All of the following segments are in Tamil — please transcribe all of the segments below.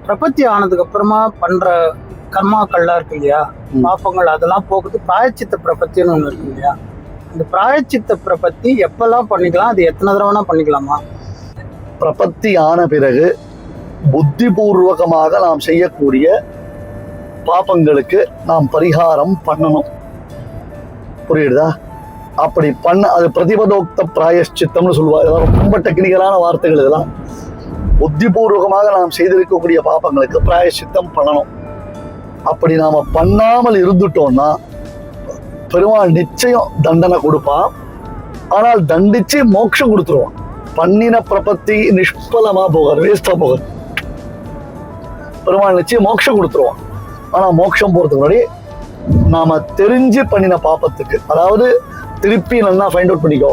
பிரபத்தி ஆனதுக்கு அப்புறமா பண்ற கர்மாக்கள்லாம் இருக்கு இல்லையா, பாப்பங்கள் அதெல்லாம் போகுது. பிராயச்சித்த பிரபத்தின்னு ஒண்ணு இருக்கு இல்லையா, இந்த பிராயச்சித்த பிரபத்தி எப்பெல்லாம் பண்ணிக்கலாம், அது எத்தனை தடவைனா பண்ணிக்கலாமா? பிரபத்தி ஆன பிறகு புத்திபூர்வகமாக நாம் செய்யக்கூடிய பாப்பங்களுக்கு நாம் பரிகாரம் பண்ணணும். புரியுதா? அப்படி பண்ண அது பிரதிபதோக்த பிராயஷ்சித்தம்னு சொல்லுவாங்க. இதெல்லாம் ரொம்ப டெக்னிக்கலான வார்த்தைகள். இதெல்லாம் புத்திபூர்வகமாக நாம் செய்திருக்கக்கூடிய பாப்பங்களுக்கு பிராயஷ்சித்தம் பண்ணணும். அப்படி நாம பண்ணாமல் இருந்துட்டோம்னா பெருமாள் நிச்சயம் தண்டனை கொடுப்பான். ஆனால் தண்டிச்சு மோட்சம் கொடுத்துருவான். பண்ணின பிரபத்தி நிஷ்பலமா போகாது, வேஸ்டா போகாது. பெருமாள் நிச்சயம் மோட்சம் கொடுத்துருவான். ஆனா மோட்சம் போறதுக்கு முன்னாடி நாம தெரிஞ்சு பண்ணின பாப்பத்துக்கு, அதாவது திருப்பி நல்லா ஃபைண்ட் அவுட் பண்ணிக்கோ.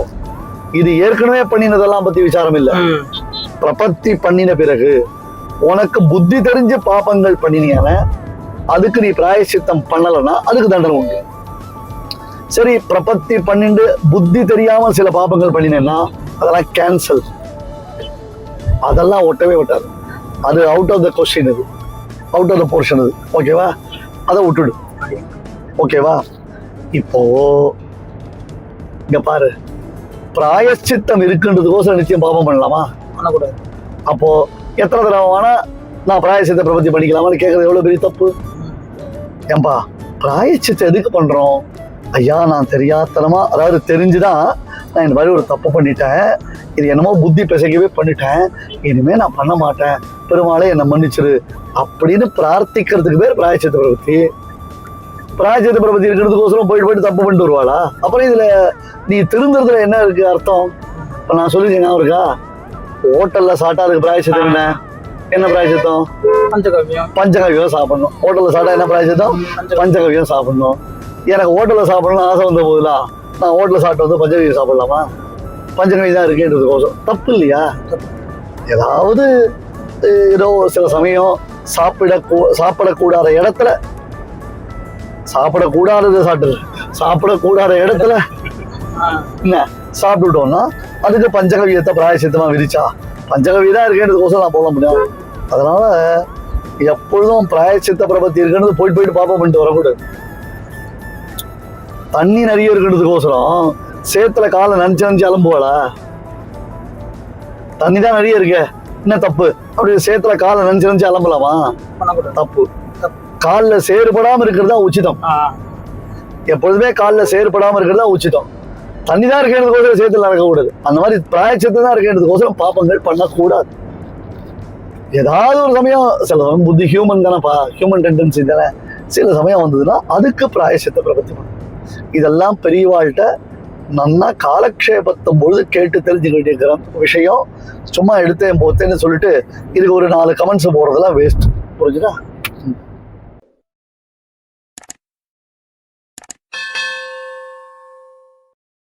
இது ஏற்கனவே பண்ணினதெல்லாம் பத்தி விசாரம் இல்லை. பிரபத்தி பண்ணின பிறகு உனக்கு புத்தி தெரிஞ்சு பாப்பங்கள் பண்ணினியான அதுக்கு நீ பிராயசித்தம் பண்ணலைன்னா அதுக்கு தண்டனை உண்டு. சரி, பிரபத்தி பண்ணிட்டு புத்தி தெரியாம சில பாப்பங்கள் பண்ணினேன்னா அதெல்லாம் கேன்சல். அதெல்லாம் ஒட்டவே விட்டாது. அது அவுட் ஆஃப் த கொஸ்டின், இது அவுட் ஆஃப் த போர்ஷன். அது ஓகேவா? அதை விட்டுடு. ஓகேவா? இப்போ இங்க பாரு, பிராயச்சித்தம் இருக்குன்றதுக்கோசரம் நிச்சயம் பாபம் பண்ணலாமா? பண்ணக்கூடாது. அப்போ எத்தனை தடவை வேணா நான் பிராயச்சித்த பிரபத்தி பண்ணிக்கலாமான்னு கேட்கறது எவ்வளவு பெரிய தப்பு. ஏன்பா பிராயச்சித்தம் எதுக்கு பண்றோம்? ஐயா நான் தெரியாதனமா, அதாவது தெரிஞ்சுதான் நான் இந்த மாதிரி ஒரு தப்பு பண்ணிட்டேன், இது என்னமோ புத்தி பிசைக்கவே பண்ணிட்டேன், இனிமே நான் பண்ண மாட்டேன், பெருமாளே என்னை மன்னிச்சிரு அப்படின்னு பிரார்த்திக்கிறதுக்கு பேர் பிராயச்சித்த பிரபத்தி. பிராயச்சித்த பிரபத்தி இருக்கிறதுக்கோசரம் போயிட்டு தப்பு பண்ணிட்டு வருவாளா? அப்புறம் இதுல நீ திருந்துறதுல என்ன இருக்கு அர்த்தம்? இப்ப நான் சொல்லிருக்கேன் இருக்கா, ஹோட்டல்ல சாப்பிட்டா அதுக்கு பிராயச்சித்தம் என்ன? என்ன பிராயச்சித்தம்? பஞ்சகவியம் சாப்பிடணும். ஹோட்டல்ல சாப்பிட்டா என்ன பிராயச்சித்தம்? பஞ்சகவியம் சாப்பிடணும். எனக்கு ஹோட்டல்ல சாப்பிடணும்னு ஆசை வந்த போதுலாம் நான் ஹோட்டல்ல சாப்பிட்டு வந்து பஞ்சகவியம் சாப்பிடலாமா? பஞ்சகவி தான் இருக்குன்றதுக்கோசரம் தப்பு இல்லையா? ஏதாவது ஏதோ சில சமயம் சாப்பிடக்கூடாத இடத்துல, சாப்பிடக்கூடாதது சாப்பிடக்கூடாத இடத்துல என்ன சாப்பிட்டுட்டோம்னா அதுக்கு பஞ்சகவியத்தை பிராயசித்தமா விதிச்சா பஞ்சகவி தான் இருக்கேன்றதுக்கோசரம் நான் போக முடியாது. அதனால எப்பொழுதும் பிராயசித்த பிரபத்தி இருக்குன்றது போயிட்டு பாப்பா பண்ணிட்டு வரக்கூடாது. தண்ணி நிறைய இருக்குன்றதுக்கோசரம் சேத்துல காலை நினைச்சு அலம்புவாளா? தண்ணி தான் நிறைய இருக்கு, என்ன தப்பு? அப்படி சேத்துல காலை நினைச்சு அலம்பலாமா? தப்பு. காலில் சேறுபடாம இருக்கிறது தான் உச்சிதம். எப்பொழுதுமே காலில் சேறுபடாம இருக்கிறது தான் உச்சிதம். தண்ணி தான் இருக்கிறதுக்கோசரம் சேத்துல நடக்கக்கூடாது. அந்த மாதிரி பிராயச்சித்தம் தான் இருக்கிறதுக்கோசரம் பாப்பங்கள் பண்ணக்கூடாது. ஏதாவது ஒரு சமயம், சில சமயம் புத்தி ஹியூமன் தானேப்பா, ஹியூமன் டெண்டன்சி தானே, சில சமயம் வந்ததுன்னா அதுக்கு பிராயச்சித்த பிரபத்தி பண்ணும். இதெல்லாம் பெரியவாழ்கிட்ட நன்னா காலக்ஷேபத்தும் பொழுது கேட்டு தெரிஞ்சுக்கிட்டு விஷயம். சும்மா எடுத்தேன் போத்தேன்னு சொல்லிட்டு இதுக்கு ஒரு 4 கமெண்ட்ஸ் போடுறதெல்லாம் வேஸ்ட். புரிஞ்சுதா?